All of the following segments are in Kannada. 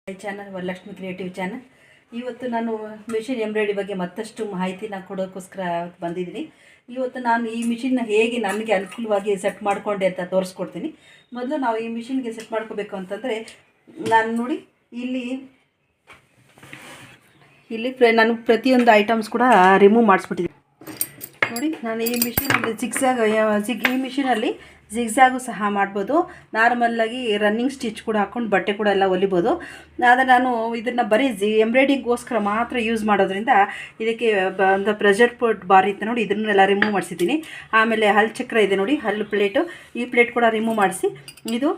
Channel Varalakshmi creative channel. ಇವತ್ತು ನಾನು ಮಿಷಿನ್ ಎಂಬ್ರಾಯ್ಡ್ರಿ ಬಗ್ಗೆ ಮತ್ತಷ್ಟು ಮಾಹಿತಿನ ಕೊಡೋಕ್ಕೋಸ್ಕರ ಬಂದಿದ್ದೀನಿ. ಇವತ್ತು ನಾನು ಈ ಮಿಷಿನ್ನ ಹೇಗೆ ನನಗೆ ಅನುಕೂಲವಾಗಿ ಸೆಟ್ ಮಾಡಿಕೊಂಡೆ ಅಂತ ತೋರಿಸ್ಕೊಡ್ತೀನಿ. ಮೊದಲು ನಾವು ಈ ಮಿಷಿನ್ಗೆ ಸೆಟ್ ಮಾಡ್ಕೋಬೇಕು ಅಂತಂದರೆ ನಾನು ನೋಡಿ ಇಲ್ಲಿ ನಾನು ಪ್ರತಿಯೊಂದು ಐಟಮ್ಸ್ ಕೂಡ ರಿಮೂವ್ ಮಾಡಿಸ್ಬಿಟ್ಟಿದ್ದೀನಿ. ನೋಡಿ ನಾನು ಈ ಮಿಷಿನಲ್ಲಿ ಈ ಮಿಷಿನಲ್ಲಿ ಜಿಗ್ಸಾಗು ಸಹ ಮಾಡ್ಬೋದು. ನಾರ್ಮಲ್ಲಾಗಿ ರನ್ನಿಂಗ್ ಸ್ಟಿಚ್ ಕೂಡ ಹಾಕ್ಕೊಂಡು ಬಟ್ಟೆ ಕೂಡ ಎಲ್ಲ ಹೊಲಿಬೋದು. ಆದರೆ ನಾನು ಇದನ್ನು ಬರೀ ಎಂಬ್ರಾಯ್ಡಿಂಗ್ಗೋಸ್ಕರ ಮಾತ್ರ ಯೂಸ್ ಮಾಡೋದ್ರಿಂದ ಇದಕ್ಕೆ ಒಂದು ಪ್ರೆಷರ್ ಪೋಟ್ ಬಾರ್ ಇತ್ತು ನೋಡಿ, ಇದನ್ನೆಲ್ಲ ರಿಮೂವ್ ಮಾಡಿಸಿದ್ದೀನಿ. ಆಮೇಲೆ ಹಲ್ಲು ಚಕ್ರ ಇದೆ ನೋಡಿ, ಹಲ್ಲು ಪ್ಲೇಟು, ಈ ಪ್ಲೇಟ್ ಕೂಡ ರಿಮೂವ್ ಮಾಡಿಸಿ ಇದು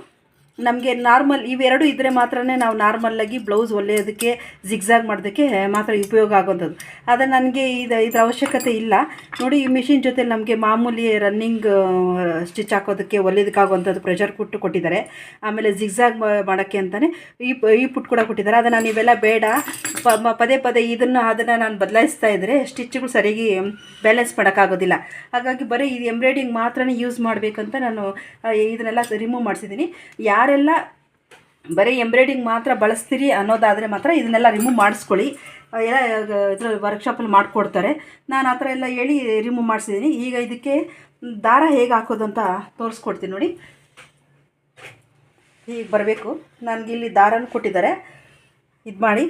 ನಮಗೆ ನಾರ್ಮಲ್ ಇವೆರಡು ಇದ್ದರೆ ಮಾತ್ರ ನಾವು ನಾರ್ಮಲ್ಲಾಗಿ ಬ್ಲೌಸ್ ಹೊಲಿಯೋದಕ್ಕೆ ಜಿಗ್ಸಾಗ್ ಮಾಡೋದಕ್ಕೆ ಮಾತ್ರ ಉಪಯೋಗ ಆಗೋಂಥದ್ದು. ಆದರೆ ನನಗೆ ಇದರ ಅವಶ್ಯಕತೆ ಇಲ್ಲ ನೋಡಿ. ಈ ಮಿಷಿನ್ ಜೊತೆ ನಮಗೆ ಮಾಮೂಲಿ ರನ್ನಿಂಗ್ ಸ್ಟಿಚ್ ಹಾಕೋದಕ್ಕೆ ಹೊಲಿಯೋದಕ್ಕಾಗುವಂಥದ್ದು ಪ್ರೆಷರ್ ಪುಟ್ಟು ಕೊಟ್ಟಿದ್ದಾರೆ. ಆಮೇಲೆ ಜಿಗ್ಸಾಗ್ ಮಾಡೋಕ್ಕೆ ಅಂತಲೇ ಈ ಪುಟ್ ಕೂಡ ಕೊಟ್ಟಿದ್ದಾರೆ. ಅದನ್ನು ನಾನು ಇವೆಲ್ಲ ಬೇಡ, ಪದೇ ಪದೇ ಅದನ್ನು ನಾನು ಬದಲಾಯಿಸ್ತಾ ಇದ್ದರೆ ಸ್ಟಿಚ್ಗಳು ಸರಿಯಾಗಿ ಬ್ಯಾಲೆನ್ಸ್ ಮಾಡೋಕ್ಕಾಗೋದಿಲ್ಲ. ಹಾಗಾಗಿ ಬರೀ ಇದು ಎಂಬ್ರಾಯ್ಡಿಂಗ್ ಮಾತ್ರ ಯೂಸ್ ಮಾಡಬೇಕಂತ ನಾನು ಇದನ್ನೆಲ್ಲ ರಿಮೂವ್ ಮಾಡಿಸಿದ್ದೀನಿ. ಯಾರೆಲ್ಲ ಬರೀ ಎಂಬ್ರಾಯ್ಡಿಂಗ್ ಮಾತ್ರ ಬಳಸ್ತೀರಿ ಅನ್ನೋದಾದರೆ ಮಾತ್ರ ಇದನ್ನೆಲ್ಲ ರಿಮೂವ್ ಮಾಡಿಸ್ಕೊಳ್ಳಿ. ಎಲ್ಲ ಇದ್ರ ವರ್ಕ್ಶಾಪಲ್ಲಿ ಮಾಡಿಕೊಡ್ತಾರೆ. ನಾನು ಆ ಥರ ಎಲ್ಲ ಹೇಳಿ ರಿಮೂವ್ ಮಾಡಿಸಿದ್ದೀನಿ. ಈಗ ಇದಕ್ಕೆ ದಾರ ಹೇಗೆ ಹಾಕೋದು ಅಂತ ತೋರಿಸ್ಕೊಡ್ತೀನಿ ನೋಡಿ. ಹೀಗೆ ಬರಬೇಕು. ನನಗೆ ಇಲ್ಲಿ ದಾರನೂ ಕೊಟ್ಟಿದ್ದಾರೆ. ಇದು ಮಾಡಿ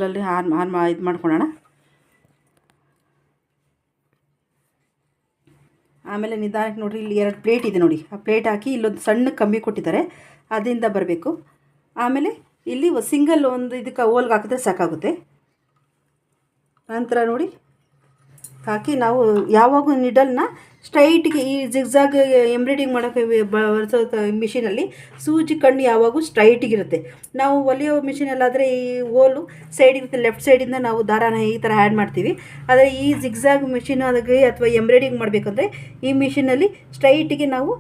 ಅಲ್ಲಿ ಇದು ಮಾಡ್ಕೊಳ್ಳೋಣ. ಆಮೇಲೆ ನಿಧಾನಕ್ಕೆ ನೋಡಿರಿ, ಇಲ್ಲಿ 2 ಪ್ಲೇಟ್ ಇದೆ ನೋಡಿ, ಆ ಪ್ಲೇಟ್ ಹಾಕಿ ಇಲ್ಲೊಂದು ಸಣ್ಣ ಕಂಬಿ ಕೊಟ್ಟಿದ್ದಾರೆ, ಅದರಿಂದ ಬರಬೇಕು. ಆಮೇಲೆ ಇಲ್ಲಿ ಸಿಂಗಲ್ ಒಂದು ಇದಕ್ಕೆ ಹೋಲ್ಗೆ ಹಾಕಿದ್ರೆ ಸಾಕಾಗುತ್ತೆ. ನಂತರ ನೋಡಿ ಹಾಕಿ ನಾವು ಯಾವಾಗ ನಿಡಲ್ನ ಸ್ಟ್ರೈಟಿಗೆ ಈ ಜಿಗ್ಸಾಗ್ ಎಂಬ್ರಾಯ್ಡಿಂಗ್ ಮಾಡೋಕ್ಕೆ ಬಳಸೋ ಮಿಷಿನಲ್ಲಿ ಸೂಜಿ ಕಣ್ಣು ಯಾವಾಗೂ ಸ್ಟ್ರೈಟಿಗಿರುತ್ತೆ. ನಾವು ಹೊಲಿಯೋ ಮಿಷಿನಲ್ಲಾದರೆ ಈ ಹೋಲು ಸೈಡ್ ಇರುತ್ತೆ, ಲೆಫ್ಟ್ ಸೈಡಿಂದ ನಾವು ದಾರಾನ ಈ ಥರ ಆ್ಯಡ್ ಮಾಡ್ತೀವಿ. ಆದರೆ ಈ ಜಿಗ್ಸಾಗ್ ಮಿಷಿನ್ ಅದಕ್ಕೆ ಅಥವಾ ಎಂಬ್ರಾಯ್ಡಿಂಗ್ ಮಾಡಬೇಕಂದ್ರೆ ಈ ಮಿಷಿನಲ್ಲಿ ಸ್ಟ್ರೈಟಿಗೆ ನಾವು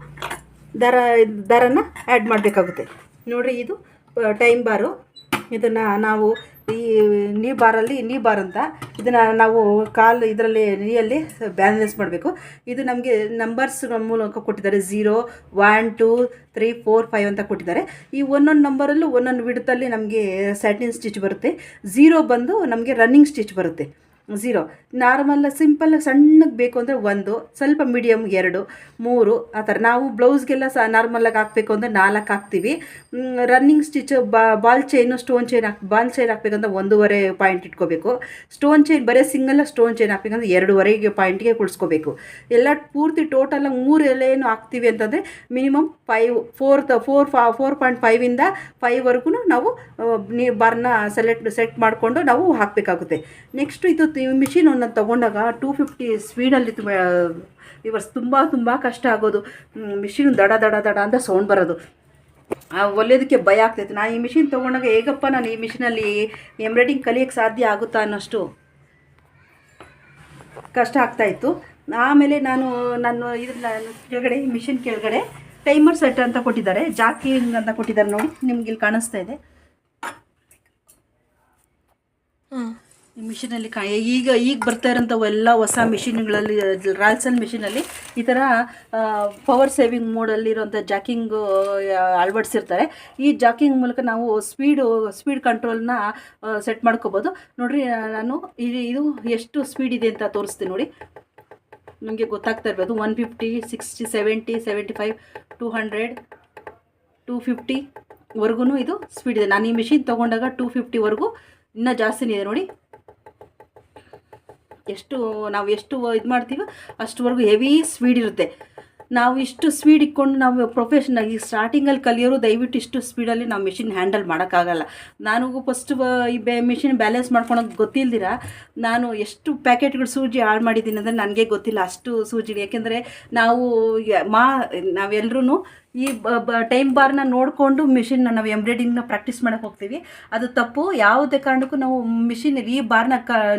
ದಾರನ ಆ್ಯಡ್ ಮಾಡಬೇಕಾಗುತ್ತೆ. ನೋಡಿರಿ, ಇದು ಟೈಮ್ ಬಾರು. ಇದನ್ನು ನಾವು ಈ ನೀ ಬಾರ್ ಅಂತ ಇದನ್ನು ನಾವು ಕಾಲು ಇದರಲ್ಲಿ ನೀಯಲ್ಲಿ ಬ್ಯಾಲೆನ್ಸ್ ಮಾಡಬೇಕು. ಇದು ನಮಗೆ ನಂಬರ್ಸ್ ಮೂಲಕ ಕೊಟ್ಟಿದ್ದಾರೆ. 0, 1, 2, 3, 4, 5 ಅಂತ ಕೊಟ್ಟಿದ್ದಾರೆ. ಈ ಒಂದೊಂದು ನಂಬರಲ್ಲೂ ಒಂದೊಂದು ವಿಡ್ತಲ್ಲಿ ನಮಗೆ ಸ್ಯಾಟಿನ್ ಸ್ಟಿಚ್ ಬರುತ್ತೆ. 0 ಬಂದು ನಮಗೆ ರನ್ನಿಂಗ್ ಸ್ಟಿಚ್ ಬರುತ್ತೆ. 0 ನಾರ್ಮಲ್ ಸಿಂಪಲ್ ಸಣ್ಣಗೆ ಬೇಕು ಅಂದರೆ 1, ಸ್ವಲ್ಪ ಮೀಡಿಯಮ್ 2, 3 ಆ ಥರ. ನಾವು ಬ್ಲೌಸ್ಗೆಲ್ಲ ನಾರ್ಮಲಾಗಿ ಹಾಕಬೇಕು ಅಂದರೆ 4 ಹಾಕ್ತೀವಿ. Running stitch ball chain stone chain ball chain ಹಾಕ್ಬೇಕಂದ್ರೆ 1.5 ಪಾಯಿಂಟ್ ಇಟ್ಕೋಬೇಕು. ಸ್ಟೋನ್ ಚೈನ್ ಬರೀ ಸಿಂಗಲ್ ಸ್ಟೋನ್ ಚೈನ್ ಹಾಕ್ಬೇಕಂದ್ರೆ 2.5 ಪಾಯಿಂಟ್ಗೆ ಕುಳಿಸ್ಕೋಬೇಕು. ಎಲ್ಲ ಪೂರ್ತಿ ಟೋಟಲ್ 3 ಎಲೆಯನ್ನು ಹಾಕ್ತೀವಿ ಅಂತಂದರೆ ಮಿನಿಮಮ್ 4.5ಇಂದ 5ವರೆಗೂ ನಾವು ಬಾರ್ನ ಸೆಟ್ ಮಾಡಿಕೊಂಡು ನಾವು ಹಾಕಬೇಕಾಗುತ್ತೆ. ನೆಕ್ಸ್ಟು ಇದು ಮಿಷಿನ್ ನಾನು ತೊಗೊಂಡಾಗ 250 ಸ್ಪೀಡಲ್ಲಿ ಇವರ್ಸ್ ತುಂಬ ಕಷ್ಟ ಆಗೋದು. ಮಿಷಿನ್ ದಡ ಅಂತ ಸೌಂಡ್ ಬರೋದು, ಹೊಲಿಯೋದಕ್ಕೆ ಭಯ ಆಗ್ತೈತೆ. ನಾನು ಈ ಮಿಷಿನ್ ತೊಗೊಂಡಾಗ ಹೇಗಪ್ಪ ನಾನು ಈ ಮಿಷಿನಲ್ಲಿ ಎಂಬ್ರಾಯ್ಡಿಂಗ್ ಕಲಿಯೋಕ್ಕೆ ಸಾಧ್ಯ ಆಗುತ್ತಾ ಅನ್ನೋಷ್ಟು ಕಷ್ಟ ಆಗ್ತಾಯಿತ್ತು. ಆಮೇಲೆ ನಾನು ಕೆಳಗಡೆ ಮಿಷಿನ್ ಕೆಳಗಡೆ ಟೈಮರ್ ಸೆಟ್ ಅಂತ ಕೊಟ್ಟಿದ್ದಾರೆ, ಜಾಕಿಂಗ್ ಅಂತ ಕೊಟ್ಟಿದ್ದಾರೆ ನೋಡಿ, ನಿಮ್ಗೆ ಇಲ್ಲಿ ಕಾಣಿಸ್ತಾ ಇದೆ. ಈ ಮಿಷಿನಲ್ಲಿ ಈಗ ಬರ್ತಾ ಇರೋಂಥವೆಲ್ಲ ಹೊಸ ಮಿಷಿನ್ಗಳಲ್ಲಿ ರಾಲ್ಸನ್ ಮಿಷಿನಲ್ಲಿ ಈ ಥರ ಪವರ್ ಸೇವಿಂಗ್ ಮೋಡಲ್ಲಿರೋಂಥ ಜಾಕಿಂಗು ಅಳವಡಿಸಿರ್ತಾರೆ. ಈ ಜಾಕಿಂಗ್ ಮೂಲಕ ನಾವು ಸ್ಪೀಡ್ ಕಂಟ್ರೋಲ್ನ ಸೆಟ್ ಮಾಡ್ಕೋಬೋದು. ನೋಡಿರಿ, ನಾನು ಇದು ಎಷ್ಟು ಸ್ಪೀಡ್ ಇದೆ ಅಂತ ತೋರಿಸ್ತೀನಿ ನೋಡಿ, ನಿಮಗೆ ಗೊತ್ತಾಗ್ತಾ ಇರ್ಬೋದು. 150, 60, 70, 75, 200, 250ವರೆಗೂ ಇದು ಸ್ಪೀಡ್ ಇದೆ. ನಾನು ಈ ಮಿಷಿನ್ ತೊಗೊಂಡಾಗ 250ವರೆಗೂ ಇನ್ನೂ ಜಾಸ್ತಿನೇ ಇದೆ ನೋಡಿ. ನಾವು ಎಷ್ಟು ಇದು ಮಾಡ್ತೀವೋ ಅಷ್ಟುವರೆಗೂ ಹೆವಿ ಸ್ಪೀಡ್ ಇರುತ್ತೆ. ನಾವು ಇಷ್ಟು ಸ್ಪೀಡ್ ಇಟ್ಕೊಂಡು ನಾವು ಪ್ರೊಫೆಷನಲ್ ಈ ಸ್ಟಾರ್ಟಿಂಗಲ್ಲಿ ಕಲಿಯೋರು ದಯವಿಟ್ಟು ಇಷ್ಟು ಸ್ಪೀಡಲ್ಲಿ ನಾವು ಮಿಷಿನ್ ಹ್ಯಾಂಡಲ್ ಮಾಡೋಕ್ಕಾಗಲ್ಲ. ನಾನು ಫಸ್ಟ್ ಈ ಮಿಷಿನ್ ಬ್ಯಾಲೆನ್ಸ್ ಮಾಡ್ಕೊಳೋಕೆ ಗೊತ್ತಿಲ್ದಿರ ನಾನು ಎಷ್ಟು ಪ್ಯಾಕೆಟ್ಗಳು ಸೂಜಿ ಆಡ್ ಮಾಡಿದ್ದೀನಿ ಅಂದರೆ ನನಗೆ ಗೊತ್ತಿಲ್ಲ ಅಷ್ಟು ಸೂಜಿ. ಯಾಕೆಂದರೆ ನಾವೆಲ್ಲರೂ ಈ ಟೈಮ್ ಬಾರ್ನ ನೋಡಿಕೊಂಡು ಮಿಷಿನ್ನ ನಾವು ಎಂಬ್ರಾಯ್ಡಿಂಗ್ನ ಪ್ರಾಕ್ಟೀಸ್ ಮಾಡೋಕ್ಕೆ ಹೋಗ್ತೀವಿ. ಅದು ತಪ್ಪು. ಯಾವುದೇ ಕಾರಣಕ್ಕೂ ನಾವು ಮಿಷಿನಲ್ಲಿ ಈ ಬಾರ್ನ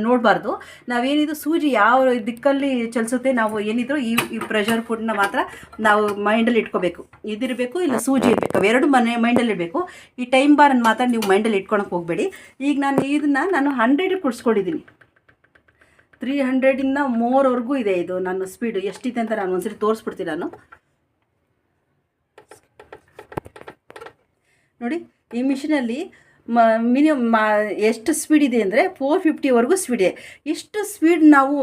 ನೋಡಬಾರ್ದು. ನಾವೇನಿದು ಸೂಜಿ ಯಾವ ದಿಕ್ಕಲ್ಲಿ ಚಲಿಸುತ್ತೆ, ನಾವು ಏನಿದ್ರು ಈ ಪ್ರೆಷರ್ ಫುಡ್ನ ಮಾತ್ರ ನಾವು ಮೈಂಡಲ್ಲಿ ಇಟ್ಕೋಬೇಕು. ಇದಿರಬೇಕು, ಇಲ್ಲ ಸೂಜಿ ಇರಬೇಕು, ಅವೆರಡು ಮೈಂಡಲ್ಲಿ ಇರಬೇಕು. ಈ ಟೈಮ್ ಬಾರನ್ನು ಮಾತ್ರ ನೀವು ಮೈಂಡಲ್ಲಿ ಇಟ್ಕೊಳಕ್ಕೆ ಹೋಗಬೇಡಿ. ಈಗ ನಾನು 100 ಕುಡಿಸ್ಕೊಂಡಿದ್ದೀನಿ. 300ಇಂದ ಮೋರ್ವರೆಗೂ ಇದೆ ಇದು ನನ್ನ ಸ್ಪೀಡು. ಎಷ್ಟಿದೆ ಅಂತ ನಾನು ಒಂದ್ಸರಿ ತೋರಿಸ್ಬಿಡ್ತೀನಿ. ನಾನು ನೋಡಿ ಈ ಮಿಷಿನಲ್ಲಿ ಮಿನಿಮಮ್ ಎಷ್ಟು ಸ್ಪೀಡ್ ಇದೆ ಅಂದರೆ 450ವರೆಗೂ ಸ್ಪೀಡ್ ಇದೆ. ಇಷ್ಟು ಸ್ಪೀಡ್ ನಾವು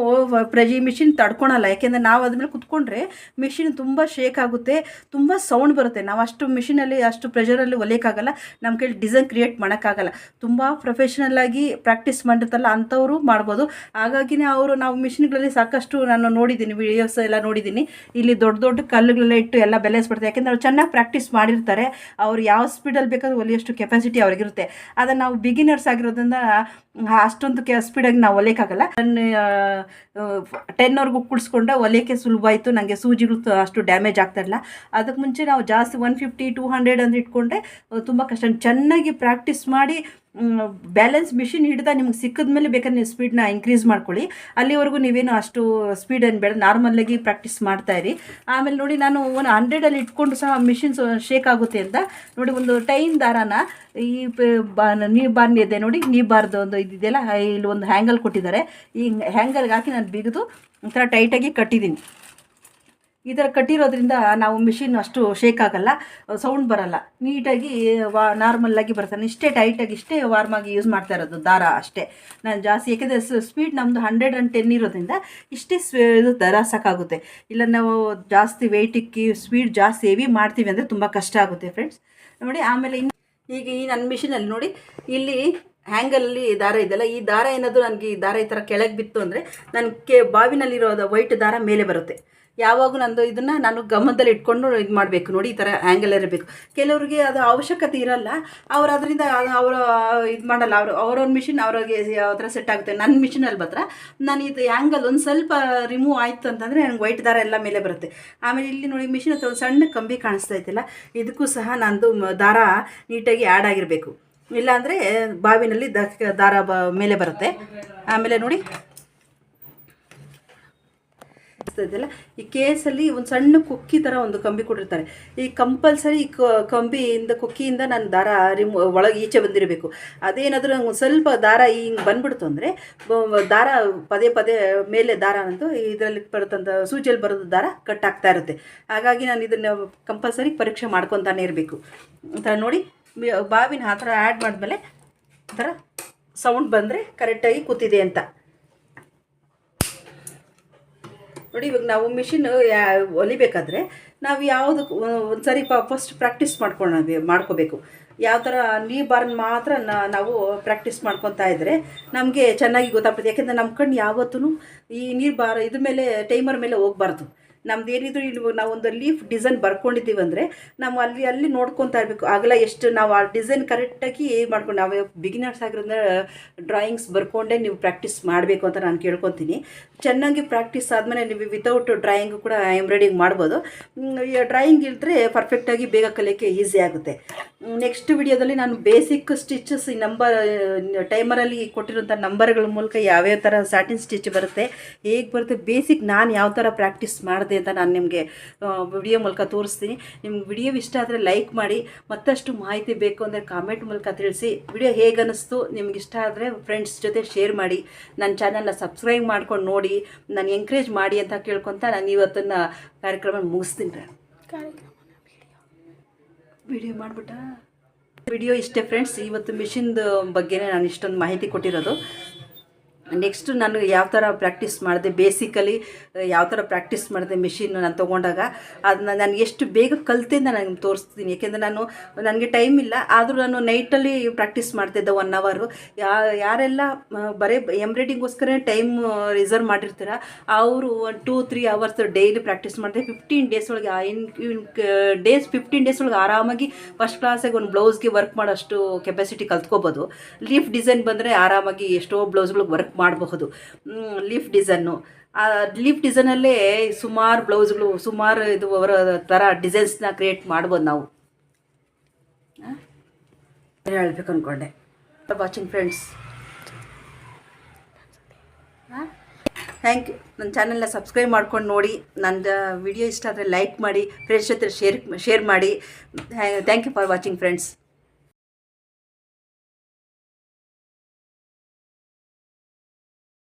ಈ ಮಿಷಿನ್ ತಡ್ಕೊಳಲ್ಲ, ಯಾಕೆಂದರೆ ನಾವು ಅದ್ಮೇಲೆ ಕುತ್ಕೊಂಡ್ರೆ ಮಿಷಿನ್ ತುಂಬ ಶೇಕ್ ಆಗುತ್ತೆ, ತುಂಬ ಸೌಂಡ್ ಬರುತ್ತೆ. ನಾವು ಅಷ್ಟು ಮಿಷಿನಲ್ಲಿ ಅಷ್ಟು ಪ್ರೆಷರಲ್ಲಿ ಹೊಲಿಯೋಕ್ಕಾಗಲ್ಲ, ನಮ್ಮ ಕೈಲಿ ಡಿಸೈನ್ ಕ್ರಿಯೇಟ್ ಮಾಡೋಕ್ಕಾಗಲ್ಲ. ತುಂಬ ಪ್ರೊಫೆಷ್ನಲ್ಲಾಗಿ ಪ್ರಾಕ್ಟೀಸ್ ಮಾಡಿರ್ತಾರಲ್ಲ ಅಂಥವರು ಮಾಡ್ಬೋದು. ಹಾಗಾಗಿನೇ ನಾವು ಮಿಷಿನ್ಗಳಲ್ಲಿ ಸಾಕಷ್ಟು ನಾನು ನೋಡಿದ್ದೀನಿ, ವಿಡಿಯೋಸ್ ಎಲ್ಲ ನೋಡಿದ್ದೀನಿ. ಇಲ್ಲಿ ದೊಡ್ಡ ದೊಡ್ಡ ಕಲ್ಲುಗಳೆಲ್ಲ ಇಟ್ಟು ಎಲ್ಲ ಬೆಲೆಸ್ಬಿಡ್ತಾರೆ, ಯಾಕೆಂದರೆ ಅವ್ರು ಚೆನ್ನಾಗಿ ಪ್ರಾಕ್ಟೀಸ್ ಮಾಡಿರ್ತಾರೆ. ಅವ್ರು ಯಾವ ಸ್ಪೀಡಲ್ಲಿ ಬೇಕಾದ್ರೂ ಹೊಲಿಯೋಷ್ಟು ಕೆಪಾಸಿಟಿ ಅವ್ರಿಗಿರುತ್ತೆ. ಅದನ್ನು ನಾವು ಬಿಗಿನರ್ಸ್ ಆಗಿರೋದ್ರಿಂದ ಅಷ್ಟೊಂದು ಸ್ಪೀಡಾಗಿ ನಾವು ಹೊಲಿಯೋಕ್ಕಾಗಲ್ಲ. 10ವರೆಗೂ ಕುಡಿಸ್ಕೊಂಡೆ ಹೊಲಿಯೋಕ್ಕೆ ಸುಲಭ ಆಯಿತು. ನನಗೆ ಸೂಜಿಗಳು ಅಷ್ಟು ಡ್ಯಾಮೇಜ್ ಆಗ್ತಾಯಿಲ್ಲ. ಅದಕ್ಕೆ ಮುಂಚೆ ನಾವು ಜಾಸ್ತಿ 150 200 ಅಂತ ಇಟ್ಕೊಂಡ್ರೆ ತುಂಬ ಕಷ್ಟ. ಚೆನ್ನಾಗಿ ಪ್ರಾಕ್ಟೀಸ್ ಮಾಡಿ ಬ್ಯಾಲೆನ್ಸ್ ಮಿಷಿನ್ ಹಿಡ್ದ ನಿಮ್ಗೆ ಸಿಕ್ಕಿದ ಮೇಲೆ ಬೇಕಾದ್ರೆ ನೀವು ಸ್ಪೀಡನ್ನ ಇನ್ಕ್ರೀಸ್ ಮಾಡ್ಕೊಳ್ಳಿ. ಅಲ್ಲಿವರೆಗೂ ನೀವೇನು ಅಷ್ಟು ಸ್ಪೀಡ್ ಏನು ಬೇಡ, ನಾರ್ಮಲ್ಲಾಗಿ ಪ್ರಾಕ್ಟೀಸ್ ಮಾಡ್ತಾಯಿರಿ. ಆಮೇಲೆ ನೋಡಿ ನಾನು 100ಅಲ್ಲಿ ಇಟ್ಕೊಂಡು ಸಹ ಮಿಷಿನ್ ಶೇಕ್ ಆಗುತ್ತೆ ಅಂತ ನೋಡಿ ಒಂದು ಟೈನ್ ದಾರಾನ ಈ ನೀ ಬಾರ್ನಿ ಇದೆ ನೋಡಿ, ನೀ ಬಾರ್ದು ಒಂದು ಇದಿದೆಯಲ್ಲ, ಇಲ್ಲಿ ಒಂದು ಹ್ಯಾಂಗಲ್ ಕೊಟ್ಟಿದ್ದಾರೆ. ಈ ಹ್ಯಾಂಗಲ್ಗೆ ಹಾಕಿ ನಾನು ಬಿಗಿದು ಒಂಥರ ಟೈಟಾಗಿ ಕಟ್ಟಿದ್ದೀನಿ. ಈ ಥರ ಕಟ್ಟಿರೋದ್ರಿಂದ ನಾವು ಮಿಷಿನ್ ಅಷ್ಟು ಶೇಕ್ ಆಗಲ್ಲ, ಸೌಂಡ್ ಬರಲ್ಲ, ನೀಟಾಗಿ ನಾರ್ಮಲ್ಲಾಗಿ ಬರ್ತಾನೆ. ಇಷ್ಟೇ ಟೈಟಾಗಿ ಇಷ್ಟೇ ವಾರ್ಮಾಗಿ ಯೂಸ್ ಮಾಡ್ತಾ ಇರೋದು ದಾರ ಅಷ್ಟೇ. ನಾನು ಜಾಸ್ತಿ ಯಾಕೆಂದರೆ ಸ್ಪೀಡ್ ನಮ್ಮದು 110 ಇರೋದ್ರಿಂದ ಇಷ್ಟೇ ಇದು ದಾರ ಸಾಕಾಗುತ್ತೆ. ಇಲ್ಲ ನಾವು ಜಾಸ್ತಿ ವೆಯ್ಟ್ ಇಕ್ಕಿ ಸ್ಪೀಡ್ ಜಾಸ್ತಿ ಹೆವಿ ಮಾಡ್ತೀವಿ ಅಂದರೆ ತುಂಬ ಕಷ್ಟ ಆಗುತ್ತೆ ಫ್ರೆಂಡ್ಸ್. ನೋಡಿ ಆಮೇಲೆ ಈಗ ಈ ನನ್ನ ಮಿಷಿನಲ್ಲಿ ನೋಡಿ ಇಲ್ಲಿ ಹ್ಯಾಂಗಲ್ಲಿ ದಾರ ಇದೆಯಲ್ಲ, ಈ ದಾರ ಏನಾದರೂ ನನಗೆ ಈ ದಾರ ಈ ಥರ ಕೆಳಗೆ ಬಿತ್ತು ಅಂದರೆ ನನಗೆ ಬಾವಿನಲ್ಲಿರೋದು ವೈಟ್ ದಾರ ಮೇಲೆ ಬರುತ್ತೆ. ಯಾವಾಗೂ ನಂದು ಇದನ್ನು ನಾನು ಗಮನದಲ್ಲಿ ಇಟ್ಕೊಂಡು ಇದು ಮಾಡಬೇಕು. ನೋಡಿ ಈ ಥರ ಹ್ಯಾಂಗಲ್ ಇರಬೇಕು. ಕೆಲವ್ರಿಗೆ ಅದು ಅವಶ್ಯಕತೆ ಇರಲ್ಲ, ಅವ್ರು ಅದರಿಂದ ಅವರು ಇದು ಮಾಡಲ್ಲ. ಅವ್ರವ್ರ ಮಿಷಿನ್ ಅವ್ರಿಗೆ ಯಾವ ಥರ ಸೆಟ್ ಆಗುತ್ತೆ. ನನ್ನ ಮಿಷಿನಲ್ಲಿ ಮಾತ್ರ ನಾನು ಇದು ಹ್ಯಾಂಗಲ್ ಒಂದು ಸ್ವಲ್ಪ ರಿಮೂವ್ ಆಯಿತು ಅಂತಂದರೆ ನನಗೆ ವೈಟ್ ದಾರ ಎಲ್ಲ ಮೇಲೆ ಬರುತ್ತೆ. ಆಮೇಲೆ ಇಲ್ಲಿ ನೋಡಿ ಮಿಷಿನ್ ಹತ್ರ ಒಂದು ಸಣ್ಣ ಕಂಬಿ ಕಾಣಿಸ್ತಾ ಇದ್ದಿಲ್ಲ, ಇದಕ್ಕೂ ಸಹ ನಂದು ದಾರ ನೀಟಾಗಿ ಆ್ಯಡ್ ಆಗಿರಬೇಕು, ಇಲ್ಲಾಂದರೆ ಬಾವಿನಲ್ಲಿ ದಾರ ಮೇಲೆ ಬರುತ್ತೆ. ಆಮೇಲೆ ನೋಡಿ ಇದೆಲ್ಲ ಈ ಕೇಸಲ್ಲಿ ಒಂದು ಸಣ್ಣ ಕೊಕ್ಕಿ ಥರ ಒಂದು ಕಂಬಿ ಕೊಟ್ಟಿರ್ತಾರೆ. ಈ ಕಂಪಲ್ಸರಿ ಈ ಕೊಕ್ಕಿಯಿಂದ ನಾನು ದಾರ ಒಳಗೆ ಈಚೆ ಬಂದಿರಬೇಕು. ಅದೇನಾದರೂ ನಂಗೆ ಒಂದು ಸ್ವಲ್ಪ ದಾರ ಹಿಂಗೆ ಬಂದ್ಬಿಡ್ತು ಅಂದರೆ ದಾರ ಪದೇ ಪದೇ ಮೇಲೆ ದಾರ ಅಂತೂ ಇದರಲ್ಲಿ ಬರುತ್ತಂತ ಸೂಜಿಯಲ್ಲಿ ಬರೋದು ದಾರ ಕಟ್ ಆಗ್ತಾ ಇರುತ್ತೆ. ಹಾಗಾಗಿ ನಾನು ಇದನ್ನು ಕಂಪಲ್ಸರಿ ಪರೀಕ್ಷೆ ಮಾಡ್ಕೊತಾನೆ ಇರಬೇಕು. ಅಂತ ನೋಡಿ ಬಾವಿನ ಆ ಥರ ಆ್ಯಡ್ ಮಾಡಿದ್ಮೇಲೆ ಈ ಥರ ಸೌಂಡ್ ಬಂದರೆ ಕರೆಕ್ಟಾಗಿ ಕೂತಿದೆ ಅಂತ ನೋಡಿ. ಇವಾಗ ನಾವು ಮಿಷಿನ್ ಹೊಲಿಬೇಕಾದ್ರೆ ನಾವು ಯಾವುದು ಒಂದು ಸರಿ ಫಸ್ಟ್ ಪ್ರಾಕ್ಟೀಸ್ ಮಾಡ್ಕೋಬೇಕು. ಯಾವ ಥರ ನೀ ಬಾರ್ನ್ ಮಾತ್ರ ನಾವು ಪ್ರಾಕ್ಟೀಸ್ ಮಾಡ್ಕೊತಾ ಇದ್ದರೆ ನಮಗೆ ಚೆನ್ನಾಗಿ ಗೊತ್ತಾಗ್ತದೆ. ಯಾಕೆಂದರೆ ನಮ್ಮ ಕಣ್ಣು ಯಾವತ್ತೂ ಈ ನೀರು ಇದ್ರ ಮೇಲೆ ಟೈಮರ್ ಮೇಲೆ ಹೋಗಬಾರ್ದು. ನಮ್ದು ಏನಿದ್ರು ಇಲ್ಲಿ ನಾವೊಂದು ಲೀಫ್ ಡಿಸೈನ್ ಬರ್ಕೊಂಡಿದ್ದೀವಿ ಅಂದರೆ ನಾವು ಅಲ್ಲಿ ನೋಡ್ಕೊತಾ ಇರಬೇಕು. ಆಗಲ್ಲ ಎಷ್ಟು ನಾವು ಆ ಡಿಸೈನ್ ಕರೆಕ್ಟಾಗಿ ಮಾಡ್ಕೊಂಡು ನಾವು ಬಿಗಿನರ್ಸ್ ಆಗಿರೋದ್ರಿಂದ ಡ್ರಾಯಿಂಗ್ಸ್ ಬರ್ಕೊಂಡೇ ನೀವು ಪ್ರಾಕ್ಟೀಸ್ ಮಾಡಬೇಕು ಅಂತ ನಾನು ಕೇಳ್ಕೊತೀನಿ. ಚೆನ್ನಾಗಿ ಪ್ರಾಕ್ಟೀಸ್ ಆದಮೇಲೆ ನೀವು ವಿತೌಟ್ ಡ್ರಾಯಿಂಗು ಕೂಡ ಎಂಬ್ರಾಯ್ಡಿಂಗ್ ಮಾಡ್ಬೋದು. ಡ್ರಾಯಿಂಗ್ ಇಲ್ಲದ್ರೆ ಪರ್ಫೆಕ್ಟಾಗಿ ಬೇಗ ಕಲಿಯೋಕ್ಕೆ ಈಸಿ ಆಗುತ್ತೆ. ನೆಕ್ಸ್ಟ್ ವಿಡಿಯೋದಲ್ಲಿ ನಾನು ಬೇಸಿಕ್ ಸ್ಟಿಚಸ್ ಈ ಟೈಮರಲ್ಲಿ ಕೊಟ್ಟಿರೋಂಥ ನಂಬರ್ಗಳ ಮೂಲಕ ಯಾವ್ಯಾವ ಥರ ಸ್ಯಾಟಿನ್ ಸ್ಟಿಚ್ ಬರುತ್ತೆ, ಹೇಗೆ ಬರುತ್ತೆ, ಬೇಸಿಕ್ ನಾನು ಯಾವ ಥರ ಪ್ರಾಕ್ಟೀಸ್ ಮಾಡಿದೆ ಅಂತ ನಾನು ನಿಮಗೆ ವಿಡಿಯೋ ಮೂಲಕ ತೋರಿಸ್ತೀನಿ. ನಿಮ್ಗೆ ವಿಡಿಯೋ ಇಷ್ಟ ಆದರೆ ಲೈಕ್ ಮಾಡಿ, ಮತ್ತಷ್ಟು ಮಾಹಿತಿ ಬೇಕು ಅಂದರೆ ಕಾಮೆಂಟ್ ಮೂಲಕ ತಿಳಿಸಿ. ವಿಡಿಯೋ ಹೇಗೆ ಅನ್ನಿಸ್ತು ನಿಮ್ಗೆ ಇಷ್ಟ ಆದರೆ ಫ್ರೆಂಡ್ಸ್ ಜೊತೆ ಶೇರ್ ಮಾಡಿ, ನನ್ನ ಚಾನಲ್ನ ಸಬ್ಸ್ಕ್ರೈಬ್ ಮಾಡ್ಕೊಂಡು ನೋಡಿ, ನಾನು ಎಂಕರೇಜ್ ಮಾಡಿ ಅಂತ ಕೇಳ್ಕೊತ ನಾನು ಇವತ್ತನ್ನು ಕಾರ್ಯಕ್ರಮ ಮುಗಿಸ್ತೀನಿ. ವಿಡಿಯೋ ಇಷ್ಟೇ ಫ್ರೆಂಡ್ಸ್. ಇವತ್ತು ಮಿಷಿನ್ದು ಬಗ್ಗೆನೇ ನಾನು ಇಷ್ಟೊಂದು ಮಾಹಿತಿ ಕೊಟ್ಟಿರೋದು. ನೆಕ್ಸ್ಟ್ ನಾನು ಯಾವ ಥರ ಪ್ರಾಕ್ಟೀಸ್ ಮಾಡಿದೆ, ಬೇಸಿಕಲಿ ಯಾವ ಥರ ಪ್ರಾಕ್ಟೀಸ್ ಮಾಡಿದೆ ಮಿಷಿನ್ ನಾನು ತೊಗೊಂಡಾಗ ಅದನ್ನ ನಾನು ಎಷ್ಟು ಬೇಗ ಕಲಿತೆ ಅಂತ ನಾನು ತೋರಿಸ್ತೀನಿ. ಏಕೆಂದರೆ ನನಗೆ ಟೈಮ್ ಇಲ್ಲ, ಆದರೂ ನಾನು ನೈಟಲ್ಲಿ ಪ್ರಾಕ್ಟೀಸ್ ಮಾಡ್ತಿದ್ದೆ 1 ಅವರು. ಯಾರೆಲ್ಲ ಬರೀ ಎಂಬ್ರಾಯ್ಡಿಂಗ್ಗೋಸ್ಕರ ಟೈಮ್ ರಿಸರ್ವ್ ಮಾಡಿರ್ತೀರ ಅವರು 2-3 ಅವರ್ಸ್ ಡೈಲಿ ಪ್ರಾಕ್ಟೀಸ್ ಮಾಡಿದೆ. 15 ಡೇಸ್ ಒಳಗೆ 15 ಡೇಸ್ ಒಳಗೆ ಆರಾಮಾಗಿ ಫಸ್ಟ್ ಕ್ಲಾಸಾಗಿ ಒಂದು ಬ್ಲೌಸ್ಗೆ ವರ್ಕ್ ಮಾಡೋಷ್ಟು ಕೆಪಾಸಿಟಿ ಕಲ್ತ್ಕೋಬೋದು. ಲೀಫ್ ಡಿಸೈನ್ ಬಂದರೆ ಆರಾಮಾಗಿ ಎಷ್ಟೋ ಬ್ಲೌಸ್ಗಳಿಗೆ ವರ್ಕ್ ಮಾಡಬಹುದು. ಲೀಫ್ ಡಿಸೈನಲ್ಲೇ ಸುಮಾರು ಬ್ಲೌಸ್ಗಳು, ಸುಮಾರು ಇದು ಅವರ ಥರ ಡಿಸೈನ್ಸ್ನ ಕ್ರಿಯೇಟ್ ಮಾಡ್ಬೋದು ನಾವು. ಹೇಳ್ಬೇಕು ಅಂದ್ಕೊಂಡೆ. Watching friends, thank you. ನನ್ನ ಚಾನಲ್ನ ಸಬ್ಸ್ಕ್ರೈಬ್ ಮಾಡ್ಕೊಂಡು ನೋಡಿ. ನನ್ನ ವಿಡಿಯೋ ಇಷ್ಟ ಆದರೆ ಲೈಕ್ ಮಾಡಿ, ಫ್ರೆಂಡ್ಸ್ ಜೊತೆ ಶೇರ್ ಮಾಡಿ. Thank you for watching friends.